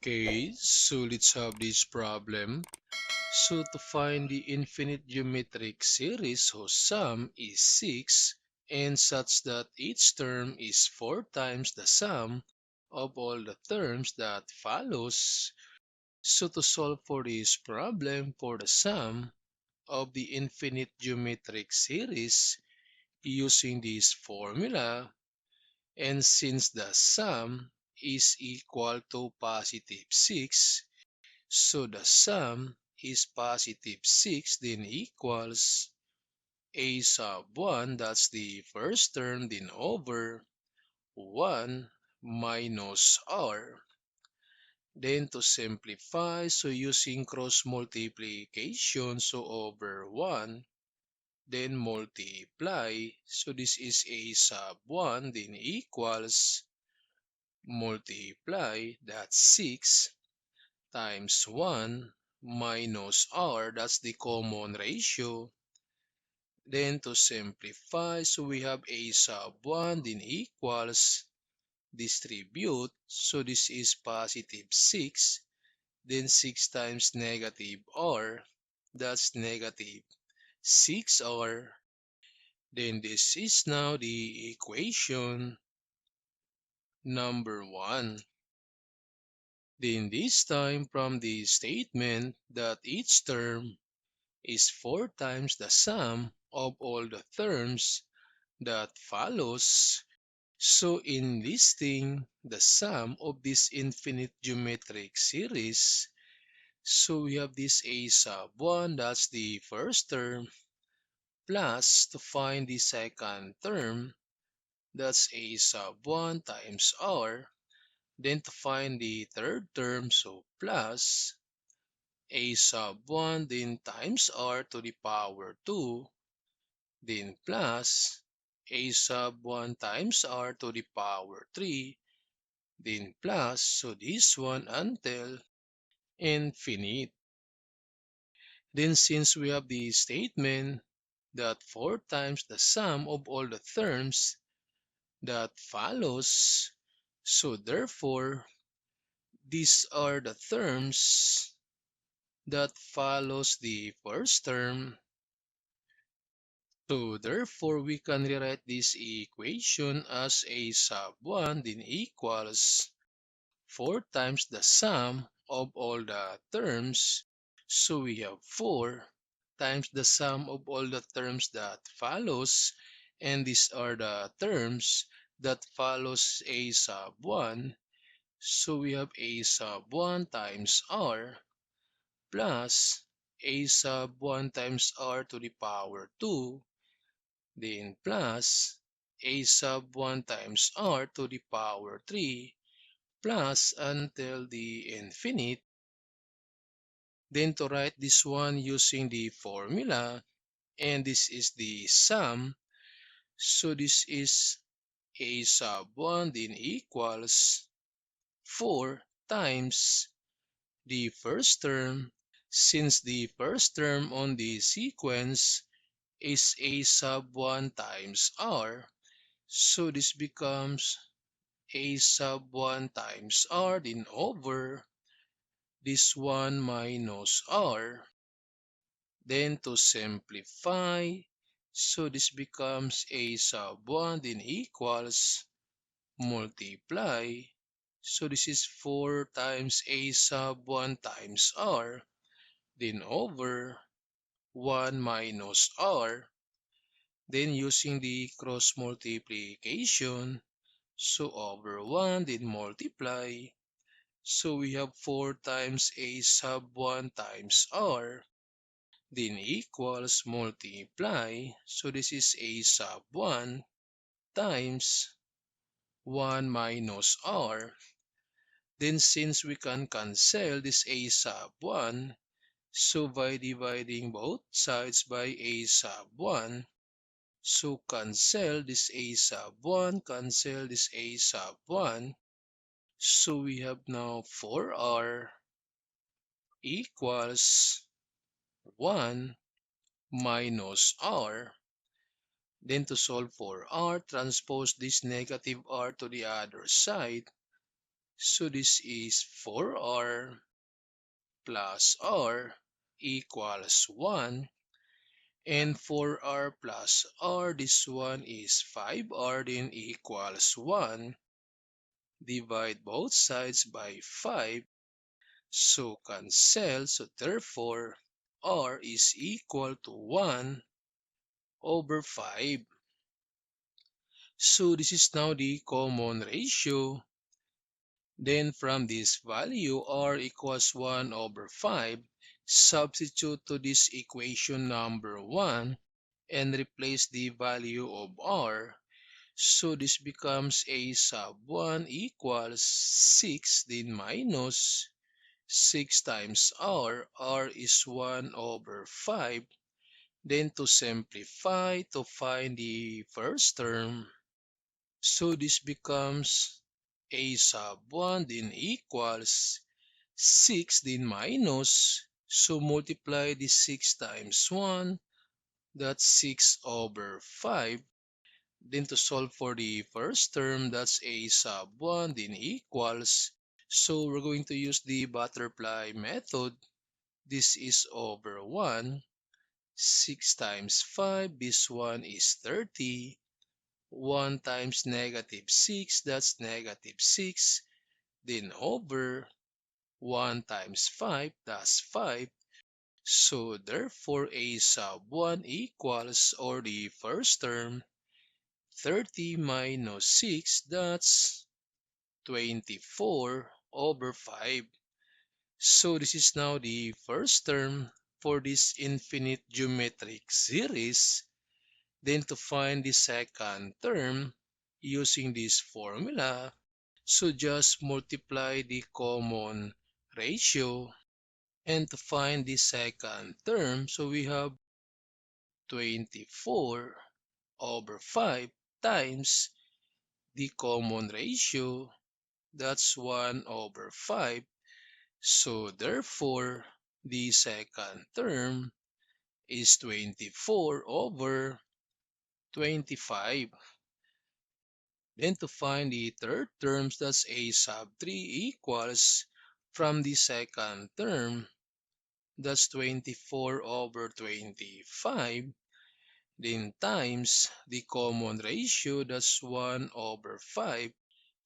Okay, so let's have this problem. So to find the infinite geometric series whose sum is 6 and such that each term is 4 times the sum of all the terms that follows. So to solve for this problem for the sum of the infinite geometric series using this formula, and since the sum is equal to positive 6, so the sum is positive 6, then equals a sub 1, that's the first term, then over 1 minus r. Then to simplify, so using cross multiplication, so over 1, then multiply. So this is a sub 1, then equals multiply, that's 6 times 1 minus r, that's the common ratio. Then to simplify, so we have a sub 1 then equals distribute. So this is positive 6, then 6 times negative r, that's negative 6r. Then this is now the equation number 1. Then this time from the statement that each term is 4 times the sum of all the terms that follows. So in listing the sum of this infinite geometric series, so we have this a sub 1, that's the first term, plus to find the second term, that's a sub 1 times r. Then to find the third term, so plus a sub 1 then times r to the power 2, then plus a sub 1 times r to the power 3, then plus, so this one until infinite. Then since we have the statement that 4 times the sum of all the terms that follows, so therefore these are the terms that follows the first term. So therefore we can rewrite this equation as a sub 1 then equals 4 times the sum of all the terms. So we have 4 times the sum of all the terms that follows, and these are the terms that follows a sub 1. So we have a sub 1 times r plus a sub 1 times r to the power 2, then plus a sub 1 times r to the power 3, plus until the infinite. Then to write this one using the formula, and this is the sum, so this is a sub 1 then equals 4 times the first term. Since the first term on the sequence is a sub 1 times r, so this becomes a sub 1 times r then over this 1 minus r. Then to simplify, so this becomes a sub 1 then equals multiply. So this is 4 times a sub 1 times r then over 1 minus r. Then using the cross multiplication, so over 1 then multiply. So we have 4 times a sub 1 times r then equals multiply. So this is a sub 1 times 1 minus r. Then since we can cancel this a sub 1, so by dividing both sides by a sub 1, so cancel this a sub 1, cancel this a sub 1. So we have now 4r equals 1 minus r. Then to solve for r, transpose this negative r to the other side. So this is 4r plus r equals 1. And 4r plus r, this one is 5r, then equals 1. Divide both sides by 5. So cancel. So therefore, r is equal to 1 over 5. So this is now the common ratio. Then from this value, r equals 1 over 5, substitute to this equation number 1 and replace the value of r. So this becomes a sub 1 equals 6, then minus 6 times r is 1 over 5. Then to simplify, to find the first term, so this becomes a sub 1 then equals 6 then minus, so multiply the 6 times 1, that's 6 over 5. Then to solve for the first term, that's a sub 1 then equals, so we're going to use the butterfly method. This is over 1. 6 times 5, this one is 30. 1 times negative 6, that's negative 6. Then over 1 times 5, that's 5. So therefore, a sub 1 equals, or the first term, 30 minus 6, that's 24 over 5. So this is now the first term for this infinite geometric series. Then to find the second term using this formula, so just multiply the common ratio. And to find the second term, so we have 24 over 5 times the common ratio, that's 1 over 5. So therefore, the second term is 24 over 25. Then to find the third term, that's a sub 3 equals, from the second term, that's 24 over 25, then times the common ratio, that's 1 over 5.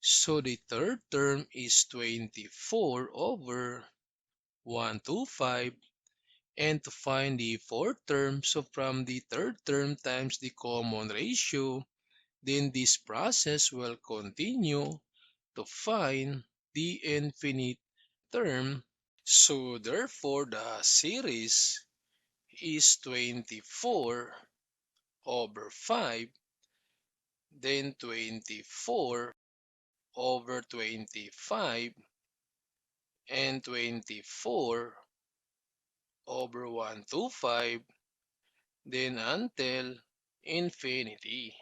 So the third term is 24 over 125. And to find the fourth term, so from the third term times the common ratio, then this process will continue to find the infinite term. So therefore, the series is 24 over 5, then 24 over 25, and 24 over 125, then until infinity.